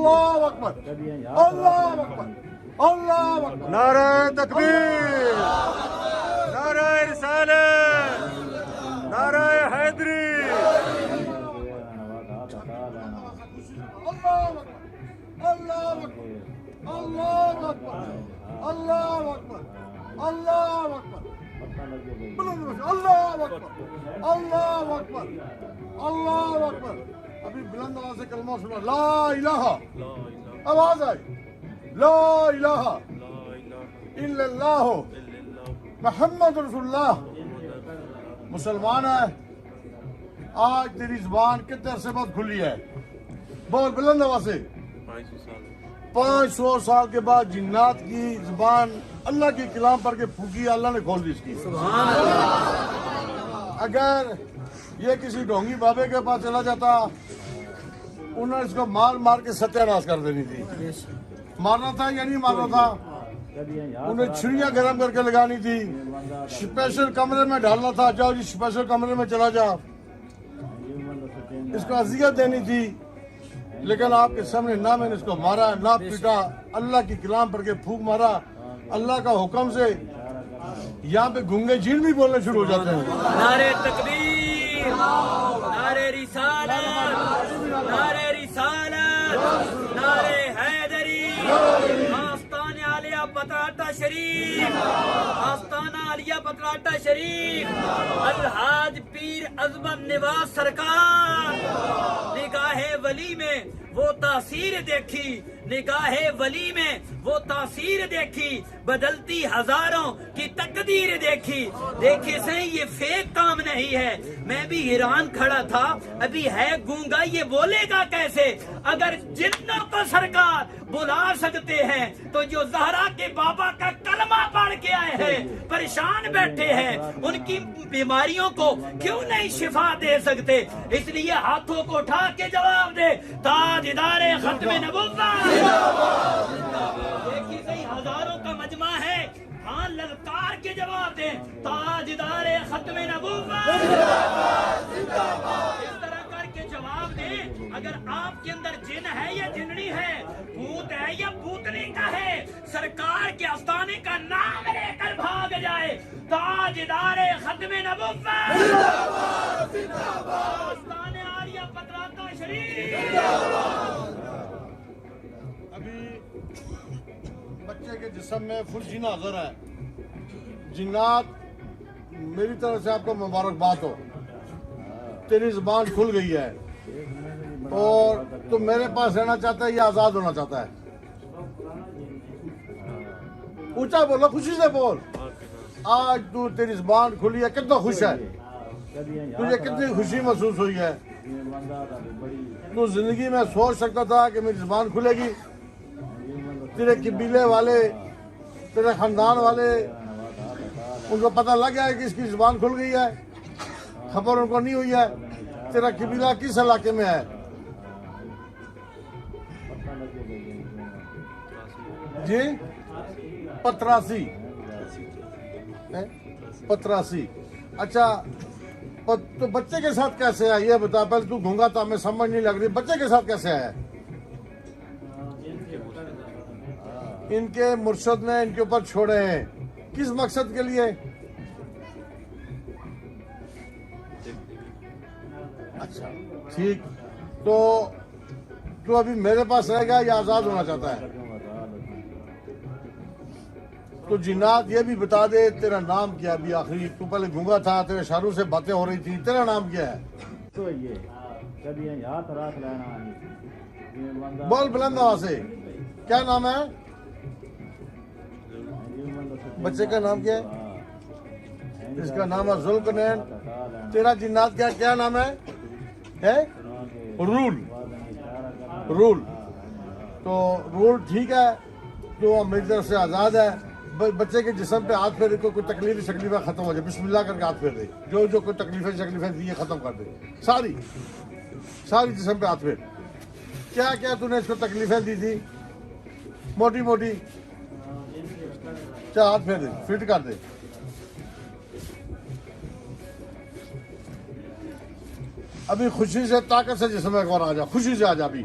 اللہ اکبر اللہ اکبر اللہ اکبر نعرہ تکبیر، نعرہ رسالت، نعرہ حیدری۔ اللہ اکبر اللہ اکبر اللہ اکبر اللہ اکبر اللہ اکبر اللہ اکبر اللہ اکبر۔ ابھی بلند آواز سے کلمہ سنا، لا الہ، آواز آئی، لا الہ الا اللہ محمد رسول اللہ۔ مسلمان ہے، آج تیری زبان کتنے عرصے بعد کھلی ہے؟ بہت بلند آواز سے۔ 500 سال کے بعد جنات کی زبان اللہ کی کلام پر کے پھوکی، اللہ نے کھول دی اس کی۔ اگر یہ کسی ڈھونگی بابے کے پاس چلا جاتا، انہوں نے اس کو مار مار کے ستیہ ناش کر دینی تھی۔ مارنا تھا یا نہیں مارنا تھا؟ انہیں چھڑیاں گرم کر کے لگانی تھی، اسپیشل کمرے میں ڈالنا تھا، جاؤ جی اسپیشل کمرے میں چلا جا، اس کو اذیت دینی تھی۔ لیکن آپ کے سامنے نہ میں نے اس کو مارا، نہ پیٹا، اللہ کی کلام پر کے پھونک مارا۔ اللہ کا حکم سے یہاں پہ گونگے جھیل بھی بولنے شروع ہو جاتے ہیں۔ نعرہ تکبیر، نعرہ رسالت، نعرہ رسالت، نعرہ حیدری، آستانہ عالیہ پتراٹا شریف، آستانہ عالیہ پتراٹا شریف، الحاج پیر عظمت نواز سرکار۔ نگاہ ولی میں وہ تاثیر دیکھی، نگاہ ولی میں وہ تاثیر دیکھی، بدلتی ہزاروں کی تقدیر دیکھی۔ دیکھے سے یہ فیک کام نہیں ہے، میں بھی حیران کھڑا تھا، ابھی ہے گونگا یہ بولے گا کیسے؟ اگر جنوں کو سرکار بلا سکتے ہیں تو جو زہرا کے بابا کا کلمہ پڑھ کے آئے ہیں، پریشان بیٹھے ہیں، ان کی بیماریوں کو کیوں نہیں شفا دے سکتے؟ اس لیے ہاتھوں کو اٹھا کے جواب دے، تاجدار ختم نبوت۔ دیکھیے صحیح ہزاروں کا مجمع ہے، ہاں للکار کے جواب دیں، تاجدار ختم نبوت۔ اس طرح کر کے جواب دیں۔ اگر آپ کے اندر جن ہے یا جننی ہے، بھوت ہے یا بھوتنی کا ہے، سرکار کے آستانے کا نام لے کر بھاگ جائے، تاجدار ختم نبوت، آستانہ عالیہ پتراتا شریف۔ ابھی بچے کے جسم میں فل جینا حاضر ہے۔ جنات میری طرف سے آپ کو مبارکباد ہو، تیری زبان کھل گئی ہے اور تو میرے پاس رہنا چاہتا ہے یا آزاد ہونا چاہتا ہے؟ اونچا بولو، خوشی سے بول۔ آج تو تیری زبان کھلی ہے، کتنا خوش ہے؟ تجھے کتنی خوشی محسوس ہوئی ہے؟ تو زندگی میں سوچ سکتا تھا کہ میری زبان کھلے گی؟ تیرے قبیلے والے، تیرے خاندان والے، ان کو پتہ لگ گیا ہے کہ اس کی زبان کھل گئی ہے؟ خبر ان کو نہیں ہوئی ہے؟ تیرا قبیلہ کس علاقے میں ہے؟ جی پتراسی، پتراسی۔ اچھا تو بچے کے ساتھ کیسے آیا یہ بتا، پہلے تو گھونگا تھا، میں سمجھ نہیں لگ رہی، بچے کے ساتھ کیسے آیا؟ ان کے مرشد نے ان کے اوپر چھوڑے ہیں، کس مقصد کے لیے؟ اچھا ٹھیک، تو ابھی میرے پاس رہے گا یا آزاد ہونا چاہتا ہے؟ تو جنات یہ بھی بتا دے تیرا نام کیا؟ ابھی آخری تو پہلے گونگا تھا، تیرے اشاروں سے باتیں ہو رہی تھی، تیرا نام کیا ہے؟ بول بلند آواز سے، کیا نام ہے؟ بچے کا نام کیا ہے؟ اس کا نام ہے ذوالقرنین۔ تیرا جنات کیا نام ہے؟ رول۔ رول تو رول ٹھیک ہے، تو میری طرف سے آزاد ہے۔ بچے کے جسم پہ ہاتھ پھیرے، کوئی تکلیفیں ختم ہو جائے، بسم اللہ کر کے ہاتھ پھیر دے، جو کوئی تکلیفیں دی یہ ختم کر دے، ساری جسم پہ ہاتھ پھیر۔ کیا تو نے اس کو تکلیفیں دی تھی موٹی موٹی؟ چاہ ہاتھ پھیر دے، فٹ کر دے۔ ابھی خوشی سے طاقت سے جسم ایک اور آ جا، خوشی سے آ جا ابھی۔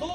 2